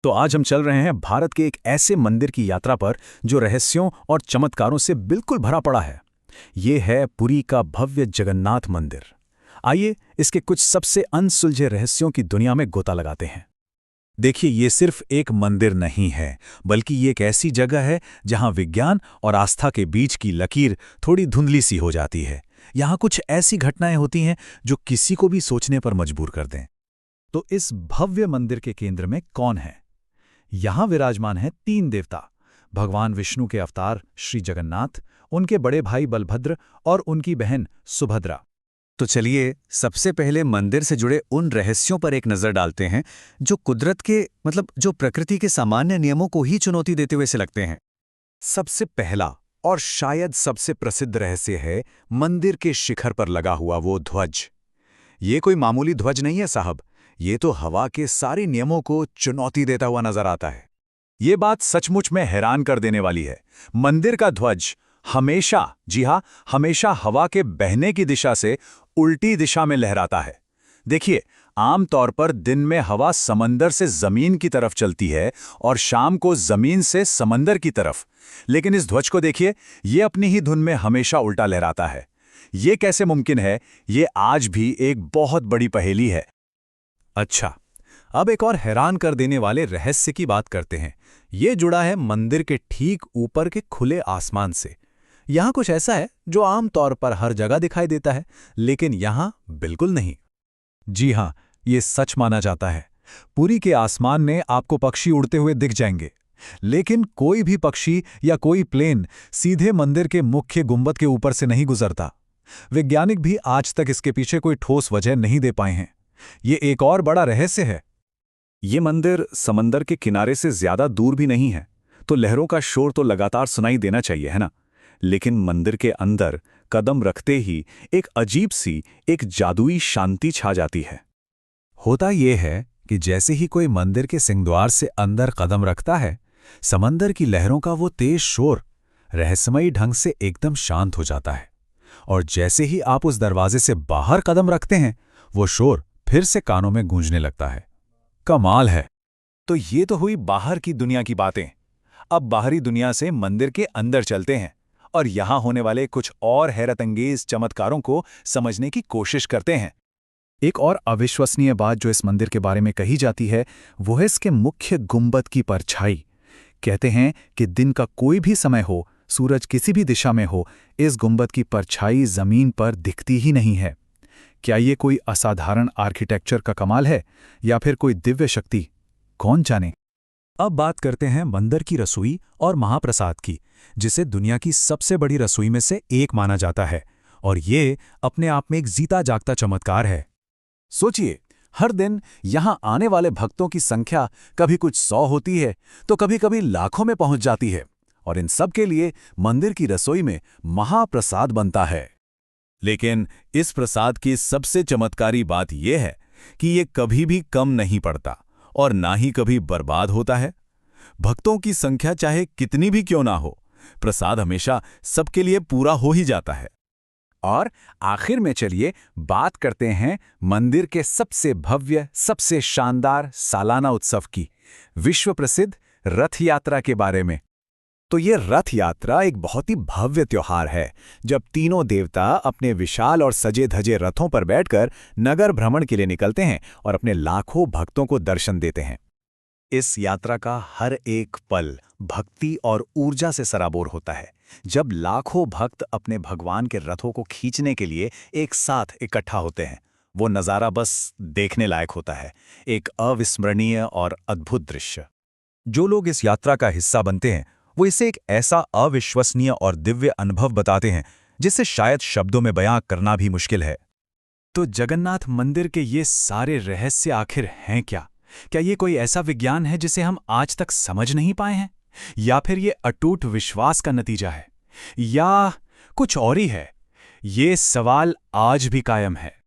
तो आज हम चल रहे हैं भारत के एक ऐसे मंदिर की यात्रा पर जो रहस्यों और चमत्कारों से बिल्कुल भरा पड़ा है। ये है पुरी का भव्य जगन्नाथ मंदिर। आइए इसके कुछ सबसे अनसुलझे रहस्यों की दुनिया में गोता लगाते हैं। देखिए, ये सिर्फ एक मंदिर नहीं है, बल्कि ये एक ऐसी जगह है जहां विज्ञान और आस्था के बीच की लकीर थोड़ी धुंधली सी हो जाती है। यहाँ कुछ ऐसी घटनाएं होती हैं जो किसी को भी सोचने पर मजबूर कर दें। तो इस भव्य मंदिर के केंद्र में कौन है? यहां विराजमान हैं तीन देवता, भगवान विष्णु के अवतार श्री जगन्नाथ, उनके बड़े भाई बलभद्र और उनकी बहन सुभद्रा। तो चलिए सबसे पहले मंदिर से जुड़े उन रहस्यों पर एक नजर डालते हैं जो कुदरत के जो प्रकृति के सामान्य नियमों को ही चुनौती देते हुए से लगते हैं। सबसे पहला और शायद सबसे प्रसिद्ध रहस्य है मंदिर के शिखर पर लगा हुआ वो ध्वज। ये कोई मामूली ध्वज नहीं है साहब, ये तो हवा के सारे नियमों को चुनौती देता हुआ नजर आता है। ये बात सचमुच में हैरान कर देने वाली है। मंदिर का ध्वज हमेशा, जी हां, हमेशा हवा के बहने की दिशा से उल्टी दिशा में लहराता है। देखिए, आमतौर पर दिन में हवा समंदर से जमीन की तरफ चलती है और शाम को जमीन से समंदर की तरफ, लेकिन इस ध्वज को देखिए, ये अपनी ही धुन में हमेशा उल्टा लहराता है। ये कैसे मुमकिन है? ये आज भी एक बहुत बड़ी पहेली है। अच्छा, अब एक और हैरान कर देने वाले रहस्य की बात करते हैं। ये जुड़ा है मंदिर के ठीक ऊपर के खुले आसमान से। यहां कुछ ऐसा है जो आमतौर पर हर जगह दिखाई देता है, लेकिन यहां बिल्कुल नहीं। जी हां, ये सच माना जाता है। पुरी के आसमान में आपको पक्षी उड़ते हुए दिख जाएंगे, लेकिन कोई भी पक्षी या कोई प्लेन सीधे मंदिर के मुख्य गुंबद के ऊपर से नहीं गुजरता। वैज्ञानिक भी आज तक इसके पीछे कोई ठोस वजह नहीं दे पाए हैं। ये एक और बड़ा रहस्य है। ये मंदिर समंदर के किनारे से ज्यादा दूर भी नहीं है, तो लहरों का शोर तो लगातार सुनाई देना चाहिए, है ना? लेकिन मंदिर के अंदर कदम रखते ही एक अजीब सी, एक जादुई शांति छा जाती है। होता यह है कि जैसे ही कोई मंदिर के सिंहद्वार से अंदर कदम रखता है, समंदर की लहरों का वो तेज शोर रहस्यमयी ढंग से एकदम शांत हो जाता है, और जैसे ही आप उस दरवाजे से बाहर कदम रखते हैं, वो शोर फिर से कानों में गूंजने लगता है। कमाल है। तो ये तो हुई बाहर की दुनिया की बातें। अब बाहरी दुनिया से मंदिर के अंदर चलते हैं और यहां होने वाले कुछ और हैरतअंगेज चमत्कारों को समझने की कोशिश करते हैं। एक और अविश्वसनीय बात जो इस मंदिर के बारे में कही जाती है, वो है इसके मुख्य गुंबद की परछाई। कहते हैं कि दिन का कोई भी समय हो, सूरज किसी भी दिशा में हो, इस गुंबद की परछाई जमीन पर दिखती ही नहीं है। क्या ये कोई असाधारण आर्किटेक्चर का कमाल है या फिर कोई दिव्य शक्ति? कौन जाने। अब बात करते हैं मंदिर की रसोई और महाप्रसाद की, जिसे दुनिया की सबसे बड़ी रसोई में से एक माना जाता है, और ये अपने आप में एक जीता जागता चमत्कार है। सोचिए, हर दिन यहां आने वाले भक्तों की संख्या कभी कुछ 100 होती है तो कभी-कभी लाखों में पहुंच जाती है, और इन सब के लिए मंदिर की रसोई में महाप्रसाद बनता है। लेकिन इस प्रसाद की सबसे चमत्कारी बात यह है कि ये कभी भी कम नहीं पड़ता और ना ही कभी बर्बाद होता है। भक्तों की संख्या चाहे कितनी भी क्यों ना हो, प्रसाद हमेशा सबके लिए पूरा हो ही जाता है। और आखिर में चलिए बात करते हैं मंदिर के सबसे भव्य, सबसे शानदार सालाना उत्सव की, विश्व प्रसिद्ध रथ यात्रा के बारे में। तो ये रथ यात्रा एक बहुत ही भव्य त्योहार है, जब तीनों देवता अपने विशाल और सजे धजे रथों पर बैठकर नगर भ्रमण के लिए निकलते हैं और अपने लाखों भक्तों को दर्शन देते हैं। इस यात्रा का हर एक पल भक्ति और ऊर्जा से सराबोर होता है। जब लाखों भक्त अपने भगवान के रथों को खींचने के लिए एक साथ इकट्ठा होते हैं, वो नज़ारा बस देखने लायक होता है, एक अविस्मरणीय और अद्भुत दृश्य। जो लोग इस यात्रा का हिस्सा बनते हैं, वो इसे एक ऐसा अविश्वसनीय और दिव्य अनुभव बताते हैं जिसे शायद शब्दों में बयां करना भी मुश्किल है। तो जगन्नाथ मंदिर के ये सारे रहस्य आखिर हैं क्या? क्या ये कोई ऐसा विज्ञान है जिसे हम आज तक समझ नहीं पाए हैं, या फिर ये अटूट विश्वास का नतीजा है, या कुछ और ही है? ये सवाल आज भी कायम है।